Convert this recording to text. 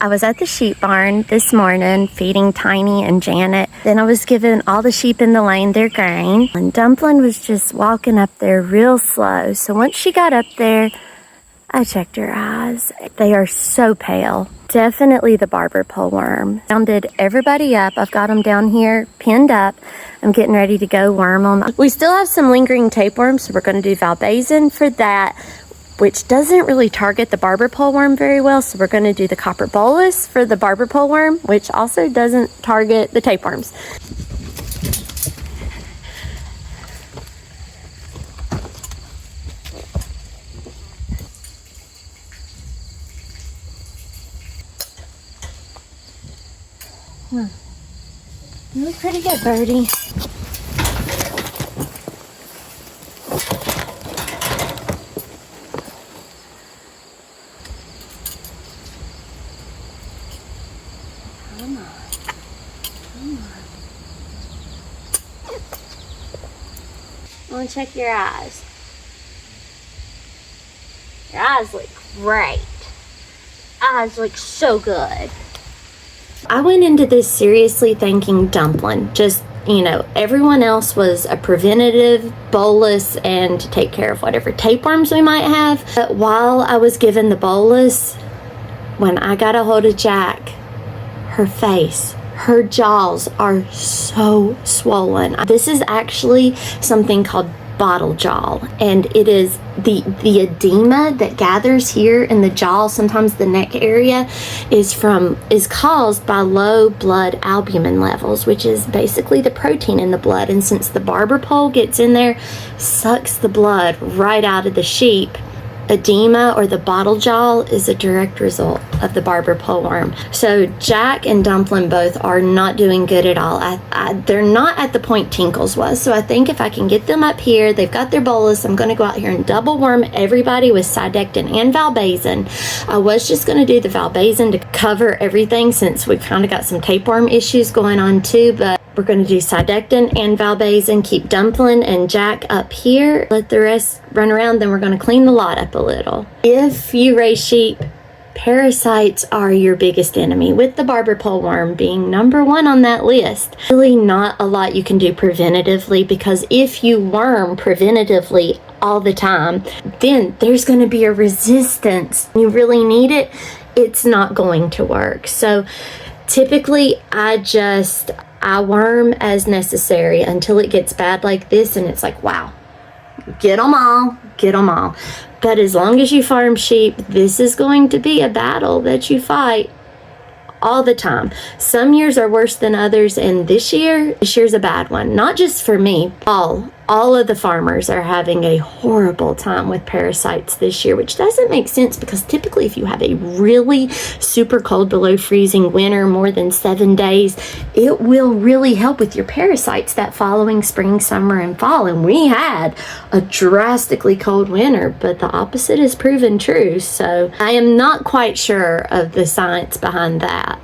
I was at the sheep barn this morning feeding Tiny and Janet. Then I was giving all the sheep in the lane their grain. And Dumpling was just walking up there real slow. So once she got up there, I checked her eyes. They are so pale. Definitely the Barber pole worm. Rounded everybody up. I've got them down here pinned up. I'm getting ready to go worm them. We still have some lingering tapeworms, so we're going to do valbazen for that, which doesn't really target the Barber pole worm very well. So we're going to do the copper bolus for the Barber pole worm, which also doesn't target the tapeworms. You look pretty good, birdie. Come on. Come on. I want to check your eyes. Your eyes look great. Eyes look so good. I went into this seriously thinking Dumpling. Just, you know, everyone else was a preventative bolus and to take care of whatever tapeworms we might have. But while I was given the bolus, when I got a hold of Jack, her face, her jaws are so swollen. This is actually something called bottle jaw, and it is the edema that gathers here in the jaw, sometimes the neck area, is caused by low blood albumin levels, which is basically the protein in the blood. And since the Barber pole gets in there, sucks the blood right out of the sheep, edema or the bottle jaw is a direct result of the Barber pole worm. So Jack and Dumpling both are not doing good at all. They're not at the point Tinkles was. So I think if I can get them up here, they've got their bolus, I'm going to go out here and double worm everybody with Sidectin and valbazen. I was just going to do the valbazen to cover everything since we've kind of got some tapeworm issues going on too, but we're going to do Sidectin and valbazen, keep Dumpling and Jack up here, let the rest run around, then we're going to clean the lot up a little. If you raise sheep, parasites are your biggest enemy, with the Barber pole worm being number one on that list. Really not a lot you can do preventatively, because if you worm preventatively all the time, then there's going to be a resistance. You really need it, it's not going to work. So typically I worm as necessary until it gets bad like this and it's like, wow, get them all. But as long as you farm sheep, this is going to be a battle that you fight all the time. Some years are worse than others, and this year's a bad one. Not just for me, all of the farmers are having a horrible time with parasites this year, which doesn't make sense because typically if you have a really super cold below freezing winter, more than 7 days, it will really help with your parasites that following spring, summer, and fall. And we had a drastically cold winter, but the opposite is proven true. So I am not quite sure of the science behind that.